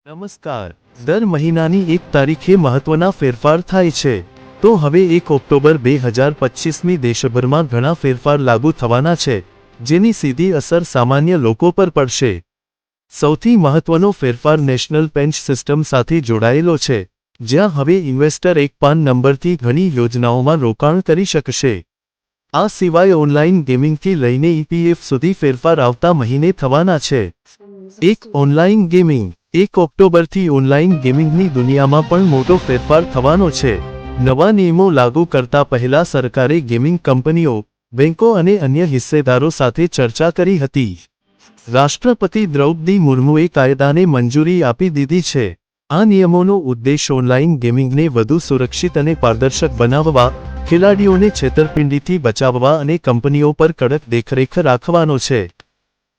નમસ્કાર। દર મહિનાની 1 તારીખે મહત્વના ફેરફાર થાય છે। તો હવે 1 ઓક્ટોબર 2025મી દેશભરમાં ઘણા ફેરફાર લાગુ થવાના છે, જેની સીધી અસર સામાન્ય લોકો પર પડશે। સૌથી મહત્વનો ફેરફાર નેશનલ પેન્શન સિસ્ટમ સાથે જોડાયેલો છે, જ્યાં હવે ઇન્વેસ્ટર એક પાન નંબરથી ઘણી યોજનાઓમાં રોકાણ કરી શકશે। આ સિવાય ઓનલાઈન ગેમિંગથી લઈને ઈપીએફ સુધી ફેરફાર આવતા મહિને થવાના છે। એક ઓનલાઈન ગેમિંગ 1 ઓક્ટોબરથી ઓનલાઈન ગેમિંગની દુનિયામાં પણ મોટો ફેરફાર થવાનો છે। નવા નિયમો લાગુ કરતા પહેલા સરકારે ગેમિંગ કંપનીઓ, બેંકો અને અન્ય હિસ્સેદારો સાથે ચર્ચા કરી હતી। રાષ્ટ્રપતિ દ્રૌપદી મુર્મુએ કાયદાને મંજૂરી આપી દીધી છે। આ નિયમોનો ઉદ્દેશ ઓનલાઈન ગેમિંગને વધુ સુરક્ષિત અને પારદર્શક બનાવવા, ખેલાડીઓને છેતરપિંડીથી બચાવવા અને કંપનીઓ પર કડક દેખરેખ રાખવાનો છે।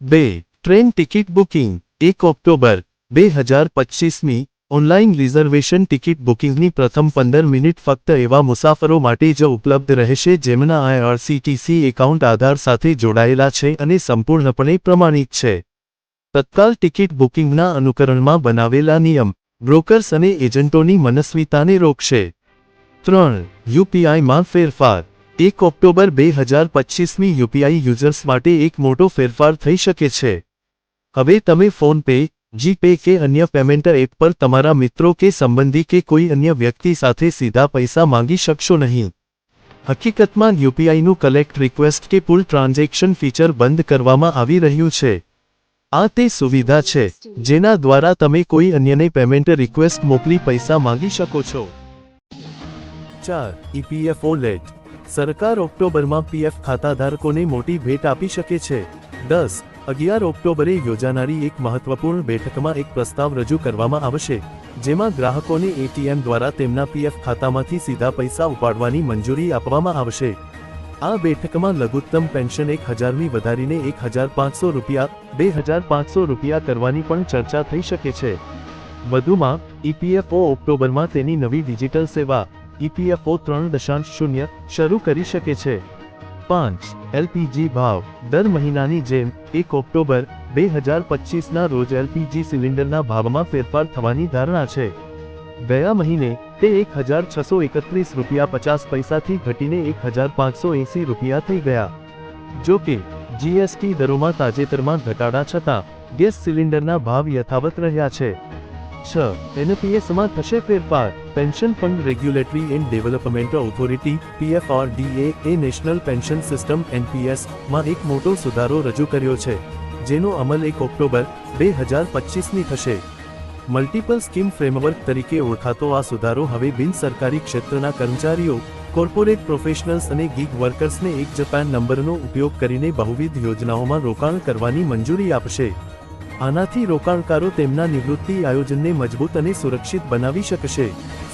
2. ટ્રેન ટિકિટ બુકિંગ 1 ઓક્ટોબર 2025મી ઓનલાઈન રિઝર્વેશન ટિકિટ બુકિંગની પ્રથમ 15 મિનિટ ફક્ત એવા મુસાફરો માટે જ ઉપલબ્ધ રહેશે જેમના આઈઆરસીટીસી એકાઉન્ટ આધાર સાથે જોડાયેલા છે અને સંપૂર્ણપણે પ્રમાણિત છે। તત્કાલ ટિકિટ બુકિંગના અનુકરણમાં બનાવેલા નિયમ બ્રોકર્સ અને એજન્ટોની મનસ્વીતાને રોકશે। 3. યુપીઆઈમાં ફેરફાર 1 ઓક્ટોબર 2025મી યુપીઆઈ યુઝર્સ માટે એક મોટો ફેરફાર થઈ શકે છે। હવે તમે ફોનપે, જીપે કે અન્ય પેમેન્ટ એપ પર તમારા મિત્રો કે સંબંધી કે કોઈ અન્ય વ્યક્તિ સાથે સીધા પૈસા માંગી શકશો નહીં। હકીકતમાં યુપીઆઈનું કલેક્ટ રિક્વેસ્ટ કે પુલ ટ્રાન્ઝેક્શન ફીચર બંધ કરવામાં આવી રહ્યું છે। આ તે સુવિધા છે જેના દ્વારા તમે કોઈ અન્યને પેમેન્ટ રિક્વેસ્ટ મોકલી પૈસા માંગી શકો છો। 4. ઈપીએફઓ લેટ સરકાર ઓક્ટોબરમાં પીએફ ખાતાધારકોને મોટી ભેટ આપી શકે છે। 10. 11 ઓક્ટોબરે યોજાનારી એક મહત્વપૂર્ણ બેઠકમાં એક પ્રસ્તાવ રજૂ કરવામાં આવશે, જેમાં ગ્રાહકોને એટીએમ દ્વારા તેમના પીએફ ખાતામાંથી સીધા પૈસા ઉપાડવાની મંજૂરી આપવામાં આવશે। આ બેઠકમાં લઘુત્તમ પેન્શન 1000મી વધારીને 1500 રૂપિયા, 2500 રૂપિયા કરવાની પણ ચર્ચા થઈ શકે છે। વધુમાં, ઈપીએફઓ ઓક્ટોબરમાં તેની નવી ડિજિટલ સેવા ઈપીએફઓ 3.0 શરૂ કરી શકે છે। 5. એલપીજી ભાવ દર મહિનાની જેમ 1 ઓક્ટોબર 2025ના રોજ એલપીજી સિલિન્ડરના ભાવમાં ફેરફાર થવાની ધારણા છે। ગયા મહિને તે 1631 રૂપિયા 50 પૈસાથી ઘટીને 1580 રૂપિયા થઈ ગયા। જો કે, જીએસટી દરોમાં તાજેતરમાં ઘટાડા છતાં ગેસ સિલિન્ડરના ભાવ યથાવત રહ્યા છે। 6. એનપીએસમાં થશે ફેરફાર pension fund regulatory and development authority PFRDA એ નેશનલ પેન્શન સિસ્ટમ એનપીએસમાં એક મોટો સુધારો રજૂ કર્યો છે, જેનો અમલ 1 ઓક્ટોબર 2025ની થશે। મલ્ટિપલ સ્કીમ ફ્રેમવર્ક તરીકે ઓળખાતો આ સુધારો હવે બિનસરકારી ક્ષેત્રના કર્મચારીઓ, કોર્પોરેટ પ્રોફેશનલ્સ અને ગીગ વર્કર્સને એક જ પેન નંબરનો ઉપયોગ કરીને બહુવિધ યોજનાઓમાં રોકાણ કરવાની મંજૂરી આપશે। આનાથી રોકાણકારો તેમના નિવૃત્તિ આયોજનને મજબૂત અને સુરક્ષિત બનાવી શકશે।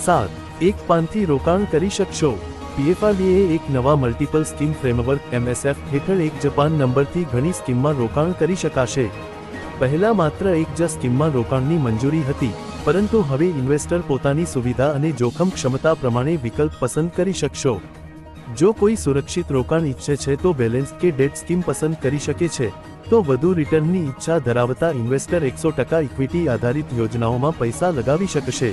7. એક પાનથી રોકાણ કરી શકશો પીએફઆરડીએ એક નવા મલ્ટિપલ સ્કીમ ફ્રેમવર્ક એમએસએફ હેઠળ એક જ પાન નંબરથી ઘણી સ્કીમમાં રોકાણ કરી શકાશે। પહેલા માત્ર એક જ સ્કીમમાં રોકાણની મંજૂરી હતી, પરંતુ હવે ઇન્વેસ્ટર પોતાની સુવિધા અને જોખમ ક્ષમતા પ્રમાણે વિકલ્પ પસંદ કરી શકશો। જો કોઈ સુરક્ષિત રોકાણ ઈચ્છે છે તો બેલેન્સ કે ડેટ સ્કીમ પસંદ કરી શકે છે, તો વધુ રિટર્નની ઈચ્છા ધરાવતા ઇન્વેસ્ટર 100% ઇક્વિટી આધારિત યોજનાઓમાં પૈસા લગાવી શકશે।